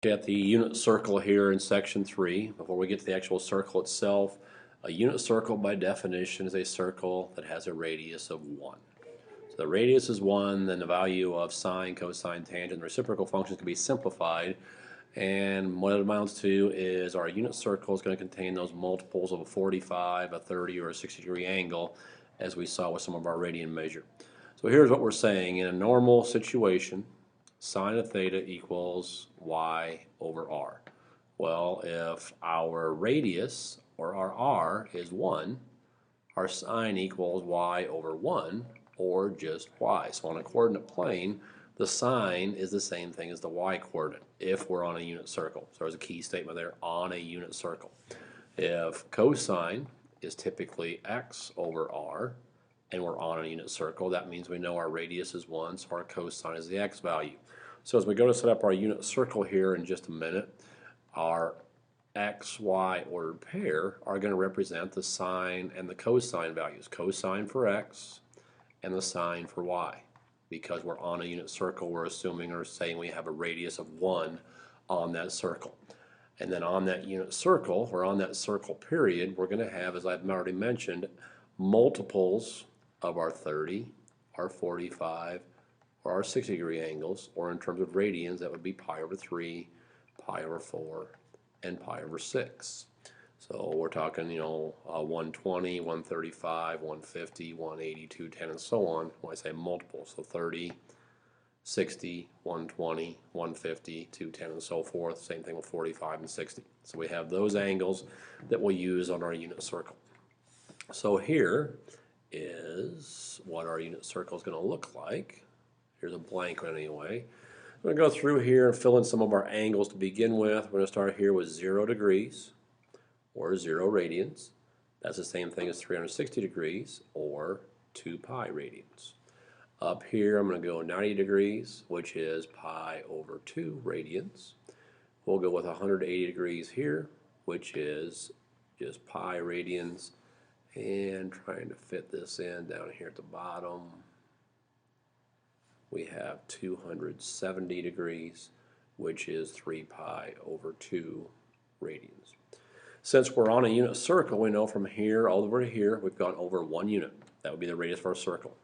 At the unit circle here in section 3, before we get to the actual circle itself, a unit circle by definition is a circle that has a radius of 1. So the radius is 1, then the value of sine, cosine, tangent, and reciprocal functions can be simplified, and what it amounts to is our unit circle is going to contain those multiples of a 45, a 30, or a 60-degree angle, as we saw with some of our radian measure. So here's what we're saying. In a normal situation, sine of theta equals y over r. Well, if our radius, or our r, is 1, our sine equals y over 1, or just y. So on a coordinate plane, the sine is the same thing as the y coordinate if we're on a unit circle. So there's a key statement there, on a unit circle. If cosine is typically x over r, and we're on a unit circle, that means we know our radius is 1, so our cosine is the x value. So as we go to set up our unit circle here in just a minute, our x, y ordered pair are going to represent the sine and the cosine values. Cosine for x and the sine for y. Because we're on a unit circle, we're assuming or saying we have a radius of 1 on that circle. And then on that unit circle, or on that circle period, we're going to have, as I've already mentioned, multiples of our 30, our 45, or our 60-degree angles, or in terms of radians, that would be pi over 3, pi over 4, and pi over 6. So we're talking, 120, 135, 150, 180, 210, and so on when I say multiples. So 30, 60, 120, 150, 210, and so forth. Same thing with 45 and 60. So we have those angles that we'll use on our unit circle. So here is what our unit circle is going to look like. Here's a blank one anyway. I'm going to go through here and fill in some of our angles to begin with. We're going to start here with 0 degrees, or 0 radians. That's the same thing as 360 degrees, or 2 pi radians. Up here I'm going to go 90 degrees, which is pi over 2 radians. We'll go with 180 degrees here, which is just pi radians. And trying to fit this in down here at the bottom, we have 270 degrees, which is 3 pi over 2 radians. Since we're on a unit circle, we know from here all the way to here, we've gone over 1 unit. That would be the radius of our circle.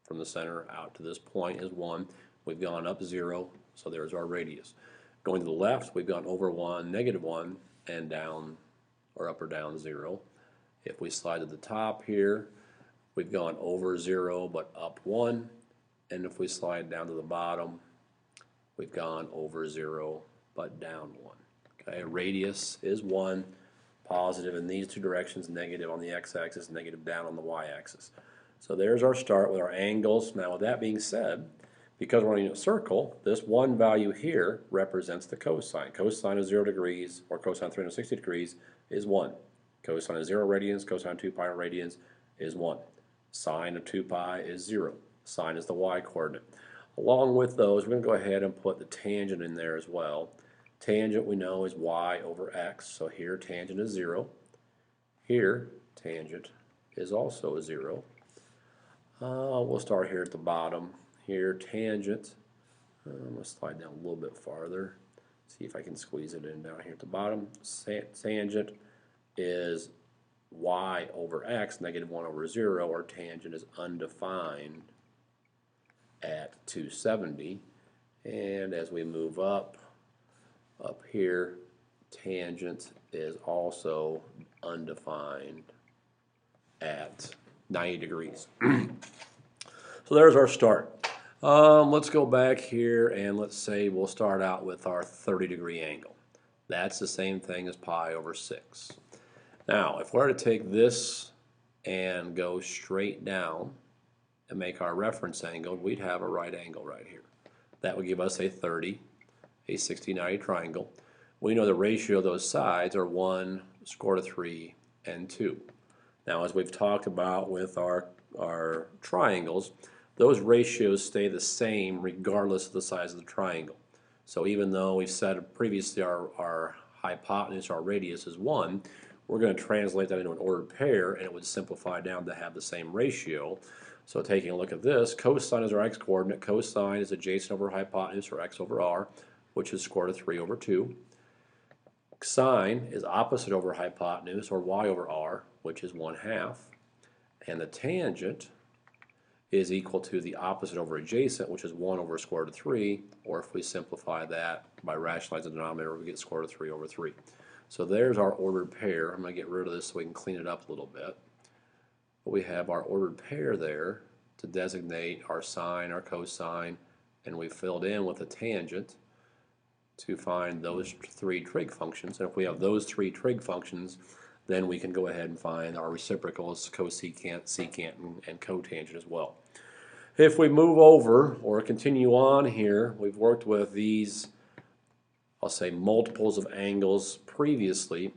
From the center out to this point is 1. We've gone up 0, so there's our radius. Going to the left, we've gone over 1, negative 1, and down, or up or down 0. If we slide to the top here, we've gone over 0, but up 1. And if we slide down to the bottom, we've gone over 0, but down 1. Okay, radius is 1, positive in these two directions, negative on the x-axis, negative down on the y-axis. So there's our start with our angles. Now with that being said, because we're on a unit circle, this 1 value here represents the cosine. Cosine of 0 degrees, or cosine 360 degrees, is 1. Cosine of 0 radians, cosine 2 pi radians is 1. Sine of 2 pi is 0. Sine is the y-coordinate. Along with those, we're going to go ahead and put the tangent in there as well. Tangent we know is y over x, so here tangent is 0. Here tangent is also a 0. We'll start here at the bottom. Here tangent, I'm going to slide down a little bit farther, see if I can squeeze it in down here at the bottom. Tangent is y over x, negative 1 over 0, or tangent is undefined at 270. And as we move up here, tangent is also undefined at 90 degrees. So there's our start. Let's go back here and let's say we'll start out with our 30-degree angle. That's the same thing as pi over 6. Now, if we're to take this and go straight down and make our reference angle, we'd have a right angle right here. That would give us a 30, a 60-90 triangle. We know the ratio of those sides are 1, square root of 3, and 2. Now, as we've talked about with our triangles, those ratios stay the same regardless of the size of the triangle. So even though we've said previously our hypotenuse, our radius is 1, we're going to translate that into an ordered pair, and it would simplify down to have the same ratio. So taking a look at this, cosine is our x-coordinate. Cosine is adjacent over hypotenuse, or x over r. which is square root of 3 over 2. Sine is opposite over hypotenuse, or y over r, which is 1/2. And the tangent is equal to the opposite over adjacent, which is 1 over square root of 3, or if we simplify that by rationalizing the denominator, we get square root of 3 over 3. So there's our ordered pair. I'm going to get rid of this so we can clean it up a little bit. But we have our ordered pair there to designate our sine, our cosine, and we filled in with a tangent to find those three trig functions. And if we have those three trig functions, then we can go ahead and find our reciprocals, cosecant, secant, and cotangent as well. If we move over or continue on here, we've worked with these, I'll say, multiples of angles previously.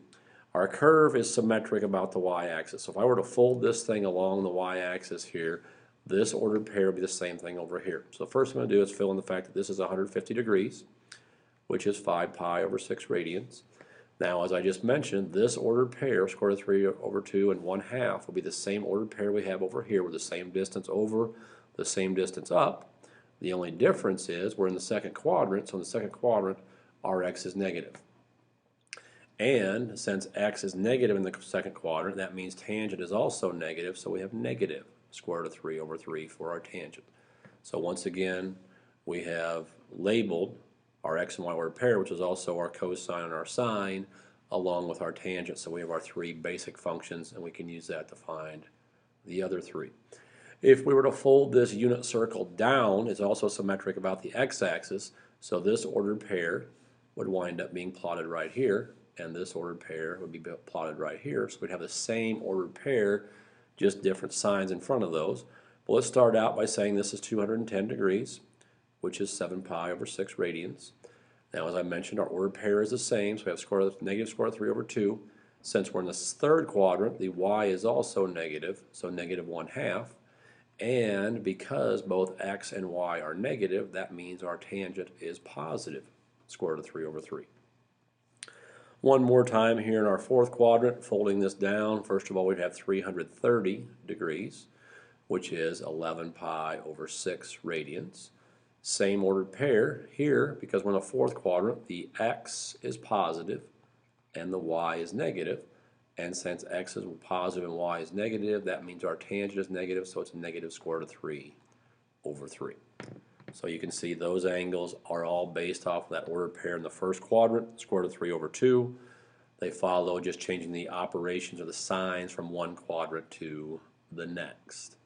Our curve is symmetric about the y-axis. So if I were to fold this thing along the y-axis here, this ordered pair would be the same thing over here. So the first thing I'm going to do is fill in the fact that this is 150 degrees, which is 5 pi over 6 radians. Now, as I just mentioned, this ordered pair, square root of 3 over 2 and 1/2, will be the same ordered pair we have over here with the same distance over, the same distance up. The only difference is we're in the second quadrant, so in the second quadrant, our x is negative. And since x is negative in the second quadrant, that means tangent is also negative, so we have negative square root of 3 over 3 for our tangent. So once again, we have labeled our x and y ordered pair, which is also our cosine and our sine, along with our tangent. So we have our three basic functions, and we can use that to find the other three. If we were to fold this unit circle down, it's also symmetric about the x-axis, so this ordered pair would wind up being plotted right here, and this ordered pair would be plotted right here. So we'd have the same ordered pair, just different signs in front of those. But let's start out by saying this is 210 degrees, which is 7 pi over 6 radians. Now, as I mentioned, our ordered pair is the same, so we have negative square root of 3 over 2. Since we're in the third quadrant, the y is also negative, so negative 1/2. And because both x and y are negative, that means our tangent is positive, square root of 3 over 3. One more time here in our fourth quadrant, folding this down, first of all, we'd have 330 degrees, which is 11 pi over 6 radians. Same ordered pair here, because we're in the fourth quadrant, the x is positive and the y is negative. And since x is positive and y is negative, that means our tangent is negative, so it's negative square root of 3 over 3. So you can see those angles are all based off of that ordered pair in the first quadrant, square root of 3 over 2. They follow just changing the operations or the signs from one quadrant to the next.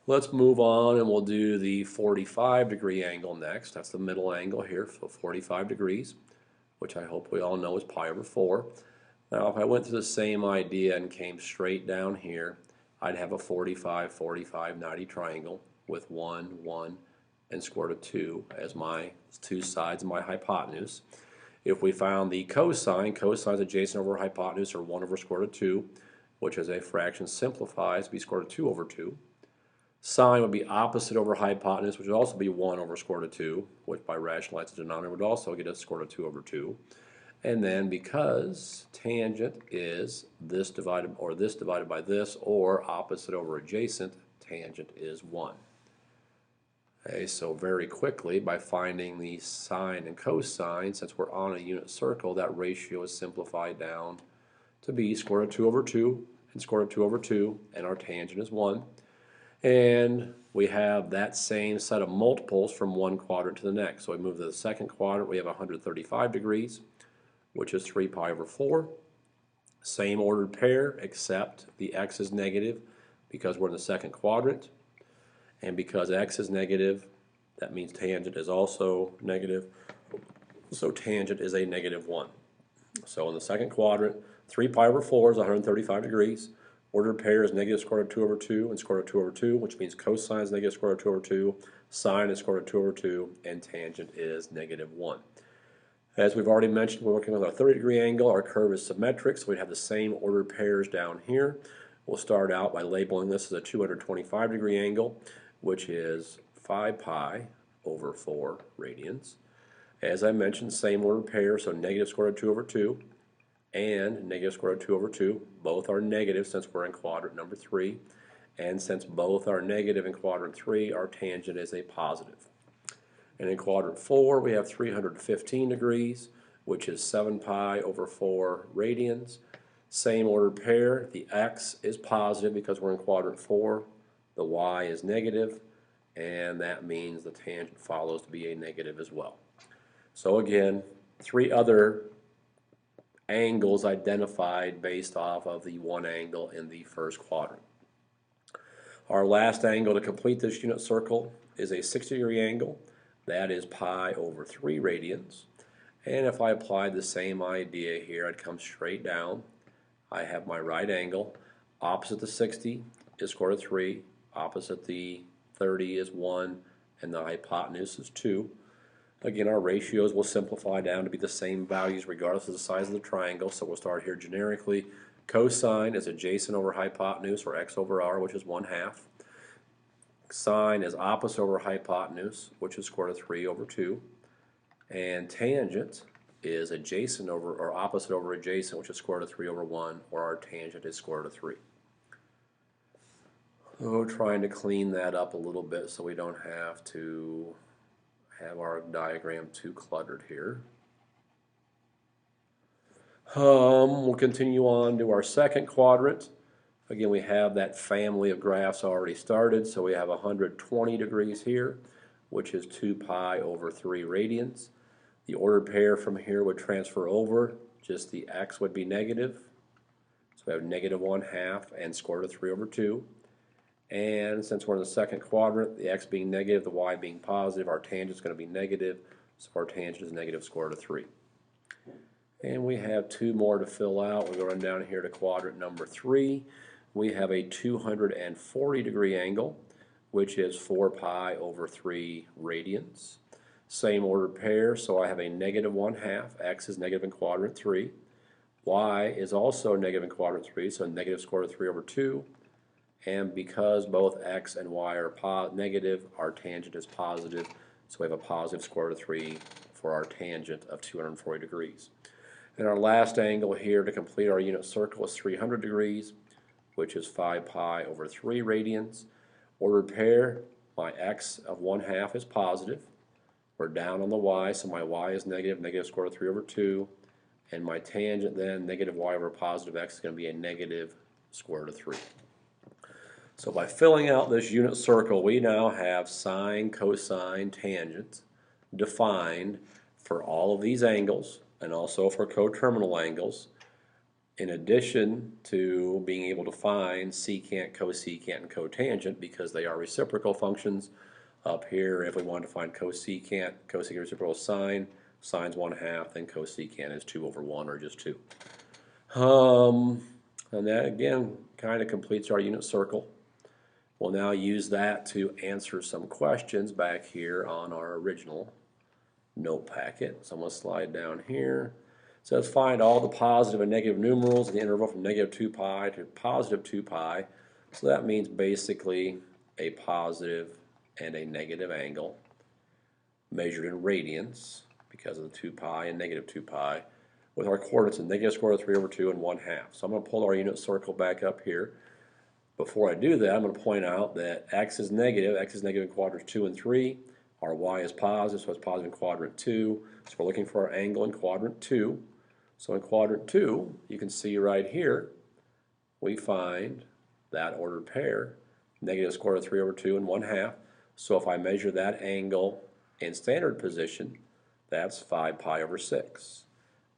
Let's move on and we'll do the 45 degree angle next. That's the middle angle here, so 45 degrees, which I hope we all know is pi over 4. Now if I went through the same idea and came straight down here, I'd have a 45, 45, 90 triangle with 1, 1, and square root of 2 as my two sides of my hypotenuse. If we found the cosine is adjacent over hypotenuse, or 1 over square root of 2, which as a fraction simplifies to be square root of 2 over 2. Sine would be opposite over hypotenuse, which would also be 1 over square root of 2, which by rationalizing the denominator would also get us square root of 2 over 2. And then because tangent is this divided by this, or opposite over adjacent, tangent is 1. Okay, so very quickly, by finding the sine and cosine, since we're on a unit circle, that ratio is simplified down to be square root of 2 over 2 and square root of 2 over 2, and our tangent is 1. And we have that same set of multiples from one quadrant to the next. So we move to the second quadrant, we have 135 degrees, which is 3 pi over 4. Same ordered pair, except the x is negative because we're in the second quadrant. And because x is negative, that means tangent is also negative. So tangent is a negative 1. So in the second quadrant, 3 pi over 4 is 135 degrees. Ordered pair is negative square root of 2 over 2 and square root of 2 over 2, which means cosine is negative square root of 2 over 2, sine is square root of 2 over 2, and tangent is negative 1. As we've already mentioned, we're working with our 30 degree angle. Our curve is symmetric, so we have the same ordered pairs down here. We'll start out by labeling this as a 225 degree angle, which is 5 pi over 4 radians. As I mentioned, same ordered pair, so negative square root of 2 over 2 and negative square root of 2 over 2. Both are negative since we're in quadrant number 3. And since both are negative in quadrant 3, our tangent is a positive. And in quadrant 4, we have 315 degrees, which is 7 pi over 4 radians. Same ordered pair, the x is positive because we're in quadrant 4, the y is negative, and that means the tangent follows to be a negative as well. So again, 3 other angles identified based off of the one angle in the first quadrant. Our last angle to complete this unit circle is a 60-degree angle. That is pi over 3 radians. And if I applied the same idea here, I'd come straight down. I have my right angle. Opposite the 60 is square root of 3. Opposite the 30 is 1. And the hypotenuse is 2. Again, our ratios will simplify down to be the same values regardless of the size of the triangle. So we'll start here generically. Cosine is adjacent over hypotenuse, or x over r, which is 1/2. Sine is opposite over hypotenuse, which is square root of 3 over 2. And tangent is adjacent over, or opposite over adjacent, which is square root of 3 over 1, or our tangent is square root of 3. So trying to clean that up a little bit so we don't have to have our diagram too cluttered here. We'll continue on to our second quadrant. Again, we have that family of graphs already started, so we have 120 degrees here, which is 2 pi over 3 radians. The ordered pair from here would transfer over, just the x would be negative. So we have negative 1/2 and square root of 3 over 2. And since we're in the second quadrant, the x being negative, the y being positive, our tangent is going to be negative, so our tangent is negative square root of 3. And we have 2 more to fill out. We're going down here to quadrant number 3. We have a 240-degree angle, which is 4 pi over 3 radians. Same ordered pair, so I have a negative 1/2. X is negative in quadrant 3. Y is also negative in quadrant 3, so negative square root of 3 over 2. And because both x and y are negative, our tangent is positive, so we have a positive square root of 3 for our tangent of 240 degrees. And our last angle here to complete our unit circle is 300 degrees, which is 5 pi over 3 radians. Ordered pair, my x of 1/2 is positive. We're down on the y, so my y is negative, negative square root of 3 over 2. And my tangent then, negative y over positive x, is going to be a negative square root of 3. So by filling out this unit circle, we now have sine, cosine, tangent defined for all of these angles and also for coterminal angles, in addition to being able to find secant, cosecant, and cotangent because they are reciprocal functions. Up here, if we wanted to find cosecant, cosecant reciprocal sine, sine's 1/2, then cosecant is 2 over 1, or just 2. And that again kind of completes our unit circle. We'll now use that to answer some questions back here on our original note packet. So I'm going to slide down here. It says find all the positive and negative numerals in the interval from negative 2 pi to positive 2 pi. So that means basically a positive and a negative angle measured in radians because of the 2 pi and negative 2 pi with our coordinates of negative square root of 3 over 2 and 1/2. So I'm going to pull our unit circle back up here. Before I do that, I'm going to point out that x is negative in quadrants 2 and 3. Our y is positive, so it's positive in quadrant 2. So we're looking for our angle in quadrant 2. So in quadrant 2, you can see right here, we find that ordered pair, negative square root of 3 over 2 and 1/2. So if I measure that angle in standard position, that's 5 pi over 6.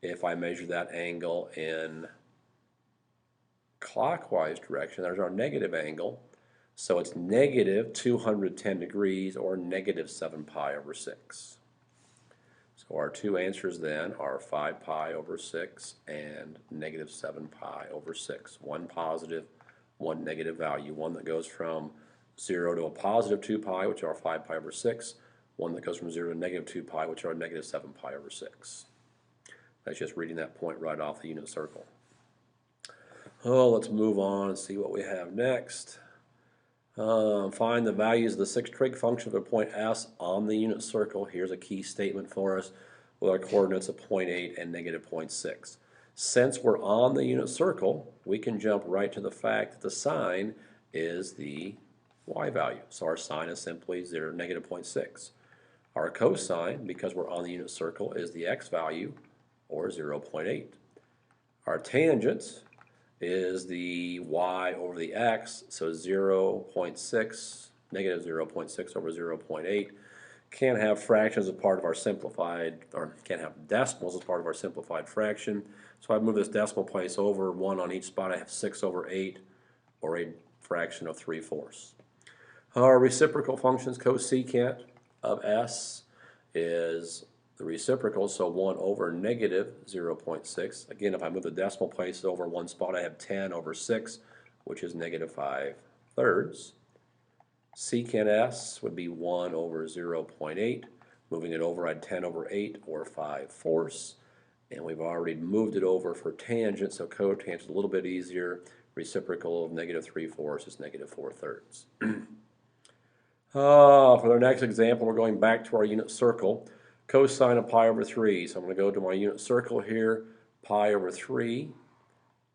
If I measure that angle in clockwise direction, there's our negative angle, so it's negative 210 degrees, or negative 7 pi over 6. So our two answers then are 5 pi over 6 and negative 7 pi over 6. One positive, one negative value, one that goes from 0 to a positive 2 pi, which are 5 pi over 6, one that goes from 0 to negative 2 pi, which are negative 7 pi over 6. That's just reading that point right off the unit circle. Oh, let's move on and see what we have next. Find the values of the 6 trig function for point S on the unit circle. Here's a key statement for us with our coordinates of 0.8 and negative 0.6. Since we're on the unit circle, we can jump right to the fact that the sine is the y value. So our sine is simply negative 0.6. Our cosine, because we're on the unit circle, is the x value, or 0.8. Our tangent is the y over the x, so 0.6, negative 0.6 over 0.8. Can't have fractions as part of our simplified, or can't have decimals as part of our simplified fraction. So I move this decimal place over 1 on each spot. I have 6 over 8, or a fraction of 3/4. Our reciprocal functions, cosecant of s is the reciprocal, so 1 over negative 0.6. Again, if I move the decimal place over one spot, I have 10 over 6, which is negative 5/3. Secant s would be 1 over 0.8. Moving it over, I had 10 over 8, or 5/4. And we've already moved it over for tangent, so cotangent is a little bit easier. Reciprocal of negative 3/4 is negative 4/3. For our next example, we're going back to our unit circle. Cosine of pi over 3. So I'm going to go to my unit circle here. Pi over 3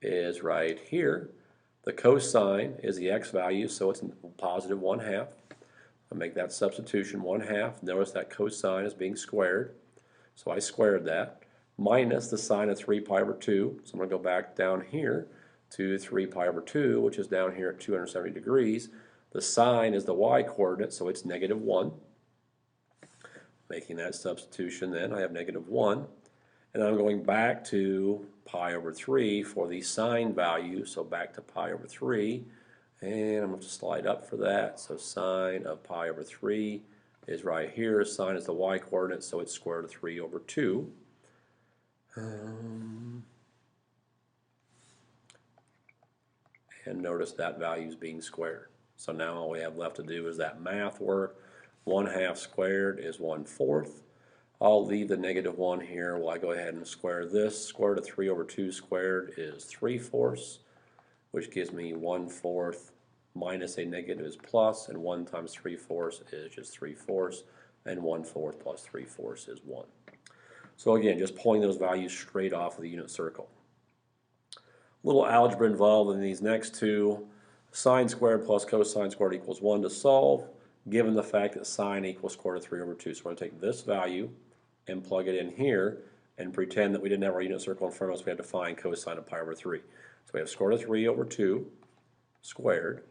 is right here. The cosine is the x value, so it's positive 1/2. I'll make that substitution 1/2. Notice that cosine is being squared, so I squared that, minus the sine of 3 pi over 2. So I'm going to go back down here to 3 pi over 2, which is down here at 270 degrees. The sine is the y coordinate, so it's negative 1. Making that substitution then, I have negative 1. And I'm going back to pi over 3 for the sine value, so back to pi over 3. And I'm going to slide up for that. So sine of pi over 3 is right here. Sine is the y coordinate, so it's square root of 3 over 2. And notice that value is being squared. So now all we have left to do is that math work. 1/2 squared is 1/4. I'll leave the negative 1 here while I go ahead and square this. Square root of 3 over 2 squared is 3/4, which gives me 1/4 minus a negative is plus, and 1 times 3/4 is just 3/4, and 1/4 plus 3/4 is 1. So again, just pulling those values straight off of the unit circle. A little algebra involved in these next two. Sine squared plus cosine squared equals 1 to solve, given the fact that sine equals square root of 3 over 2. So we're going to take this value and plug it in here and pretend that we didn't have our unit circle in front of us. We had to find cosine of pi over 3. So we have square root of 3 over 2 squared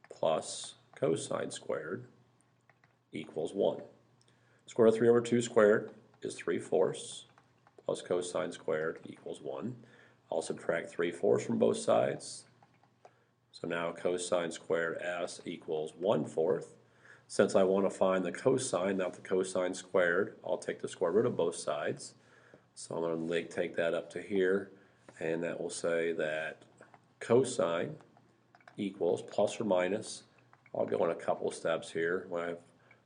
plus cosine squared equals 1. Square root of 3 over 2 squared is 3/4 plus cosine squared equals 1. I'll subtract 3/4 from both sides. So now cosine squared s equals 1/4. Since I want to find the cosine, not the cosine squared, I'll take the square root of both sides. So I'm going to take that up to here, and that will say that cosine equals plus or minus. I'll go in a couple steps here. When I have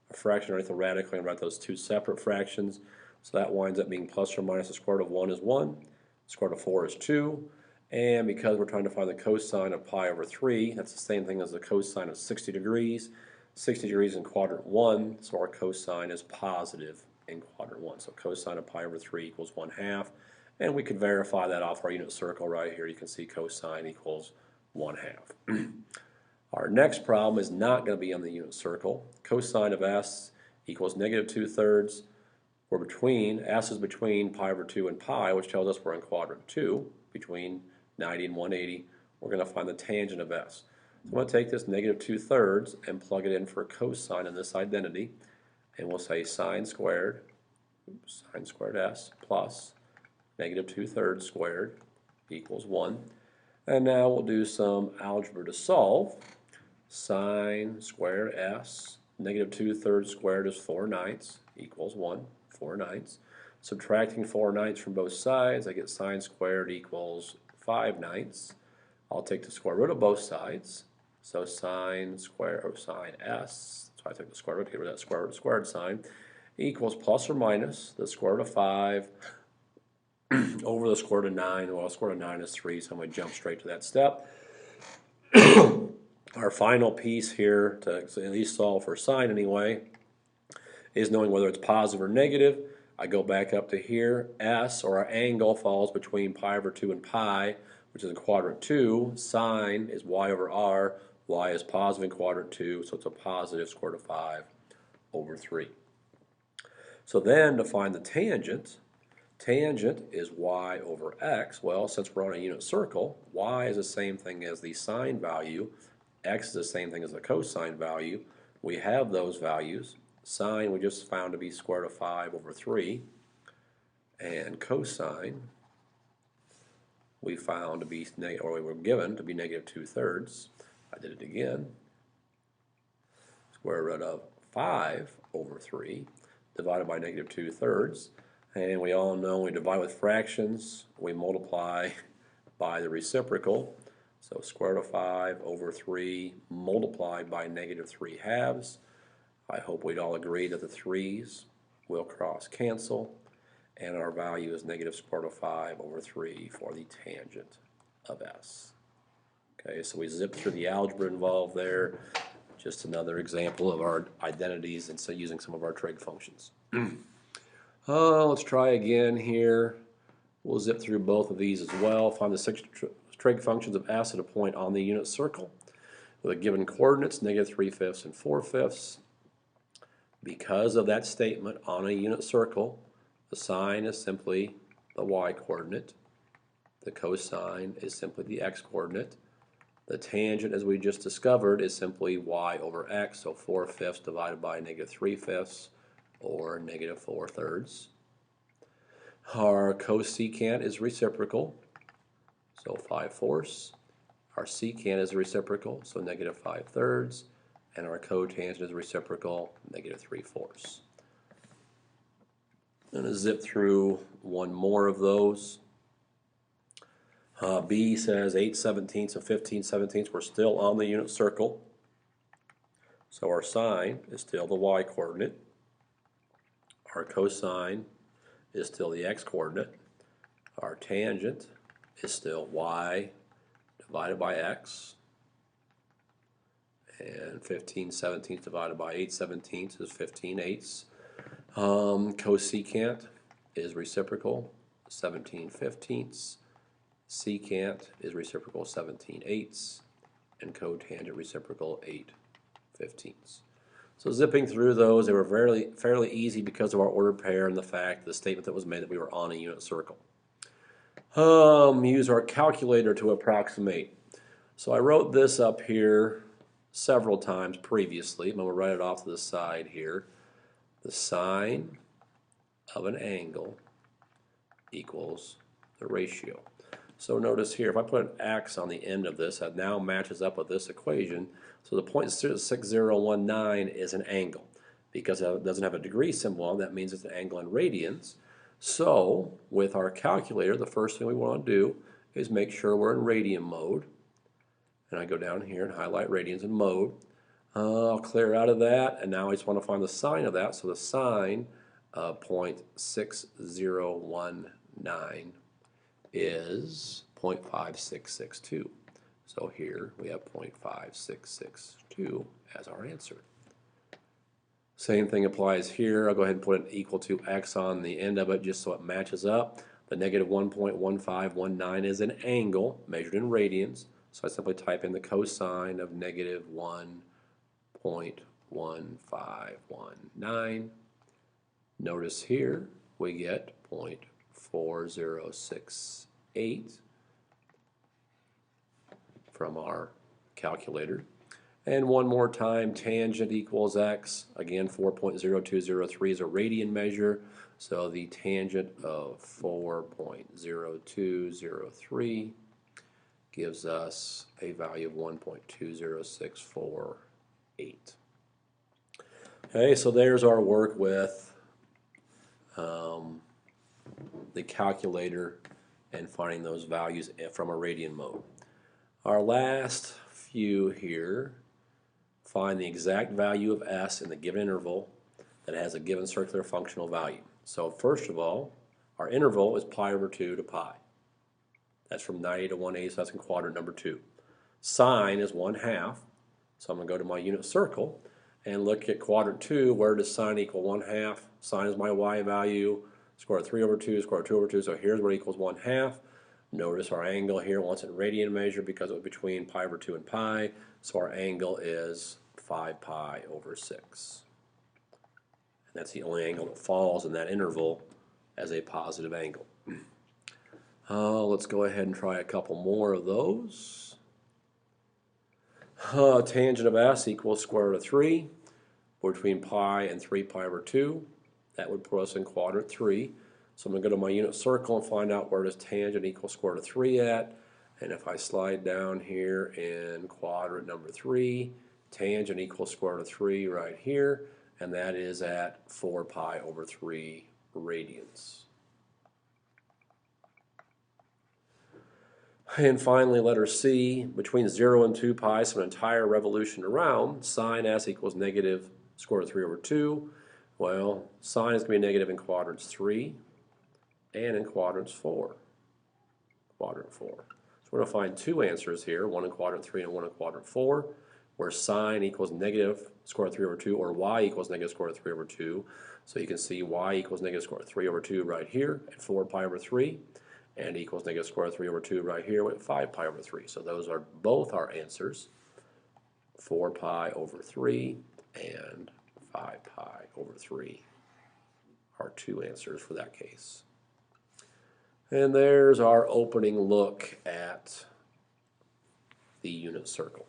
a fraction underneath the radical, I'm going to write those two separate fractions. So that winds up being plus or minus the square root of 1 is 1, the square root of 4 is 2. And because we're trying to find the cosine of pi over 3, that's the same thing as the cosine of 60 degrees. 60 degrees in quadrant 1, so our cosine is positive in quadrant 1. So cosine of pi over 3 equals 1/2. And we could verify that off our unit circle right here. You can see cosine equals 1/2. Our next problem is not going to be on the unit circle. Cosine of s equals negative 2/3. We're between, s is between pi over 2 and pi, which tells us we're in quadrant 2, between 90 and 180. We're going to find the tangent of s. So I'm going to take this negative 2/3 and plug it in for cosine in this identity, and we'll say sine squared s plus negative 2/3 squared equals 1. And now we'll do some algebra to solve. Sine squared s, negative 2/3 squared is 4/9 equals 1, 4/9. Subtracting 4/9 from both sides, I get sine squared equals 5/9. I'll take the square root of both sides. So sine s, so I took the square root to get rid of that square root of squared sign, equals plus or minus the square root of 5 over the square root of 9. Well, the square root of 9 is 3, so I'm going to jump straight to that step. Our final piece here, to at least solve for sine anyway, is knowing whether it's positive or negative. I go back up to here. S, or our angle, falls between pi over 2 and pi, which is in quadrant 2. Sine is y over r. Y is positive in quadrant 2, so it's a positive square root of 5 over 3. So then to find the tangent, tangent is y over x. Well, since we're on a unit circle, y is the same thing as the sine value, x is the same thing as the cosine value. We have those values. Sine we just found to be square root of 5 over 3, and cosine we found to be or we were given to be negative 2/3. I did it again. Square root of 5 over 3 divided by negative 2/3. And we all know when we divide with fractions, we multiply by the reciprocal. So square root of 5 over 3 multiplied by negative 3/2. I hope we'd all agree that the 3's will cross cancel, and our value is negative square root of 5 over 3 for the tangent of S. Okay, so we zipped through the algebra involved there. Just another example of our identities and so using some of our trig functions. Let's try again here. We'll zip through both of these as well. Find the 6 trig functions of S at a point on the unit circle with a given coordinates, negative 3/5 and 4/5. Because of that statement on a unit circle, the sine is simply the y coordinate. The cosine is simply the x coordinate. The tangent, as we just discovered, is simply y over x, so 4/5 divided by negative 3/5, or negative 4/3. Our cosecant is reciprocal, so 5/4. Our secant is reciprocal, so negative 5/3. And our cotangent is reciprocal, negative 3/4. I'm going to zip through one more of those. B says 8/17 and 15/17. We're still on the unit circle. So our sine is still the y coordinate. Our cosine is still the x coordinate. Our tangent is still y divided by x. And 15/17 divided by 8/17 is 15/8. Cosecant is reciprocal, 17/15. Secant is reciprocal, 17/8. And cotangent reciprocal, 8/15. So zipping through those, they were fairly easy because of our ordered pair and the fact, the statement that was made that we were on a unit circle. Use our calculator to approximate. So I wrote this up here several times previously. I'm going to write it off to the side here. The sine of an angle equals the ratio. So notice here, if I put an x on the end of this, that now matches up with this equation. So the point 6019 is an angle. Because it doesn't have a degree symbol on, that means it's an angle in radians. So with our calculator, the first thing we want to do is make sure we're in radian mode. And I go down here and highlight radians in mode. I'll clear out of that, and now I just want to find the sine of that. So the sine of 0.6019 is 0.5662. So here we have 0.5662 as our answer. Same thing applies here. I'll go ahead and put an equal to x on the end of it just so it matches up. The negative 1.1519 is an angle measured in radians. So I simply type in the cosine of negative 1.1519. Notice here we get 0.4068 from our calculator. And one more time, tangent equals x. Again, 4.0203 is a radian measure. So the tangent of 4.0203 gives us a value of 1.20648. Okay, so there's our work with the calculator and finding those values from a radian mode. Our last few here, find the exact value of s in the given interval that has a given circular functional value. So first of all, our interval is pi over 2 to pi. That's from 90 to 180, so that's in quadrant number 2. Sine is 1/2, so I'm going to go to my unit circle and look at quadrant 2. Where does sine equal 1/2? Sine is my y value. Square root of 3 over 2, square root of 2 over 2, so here's what equals 1/2. Notice our angle here wants it in radian measure because it was between pi over 2 and pi, so our angle is 5 pi over 6. And That's the only angle that falls in that interval as a positive angle. Let's go ahead and try a couple more of those. Tangent of s equals square root of 3 between pi and 3 pi over 2. That would put us in quadrant 3. So I'm going to go to my unit circle and find out where does tangent equal square root of 3 at. And if I slide down here in quadrant number 3, tangent equals square root of 3 right here, and that is at 4 pi over 3 radians. And finally, letter C, between 0 and 2 pi, so an entire revolution around, sine s equals negative square root of 3 over 2. Well, sine is going to be negative in quadrants 3 and in quadrants 4. Quadrant 4. So we're going to find two answers here, one in quadrant 3 and one in quadrant 4, where sine equals negative square root of 3 over 2, or y equals negative square root of 3 over 2. So you can see y equals negative square root of 3 over 2 right here at 4 pi over 3, and equals negative square root of 3 over 2 right here with 5 pi over 3. So those are both our answers, 4 pi over 3 and 5 pi over 3 are two answers for that case. And there's our opening look at the unit circle.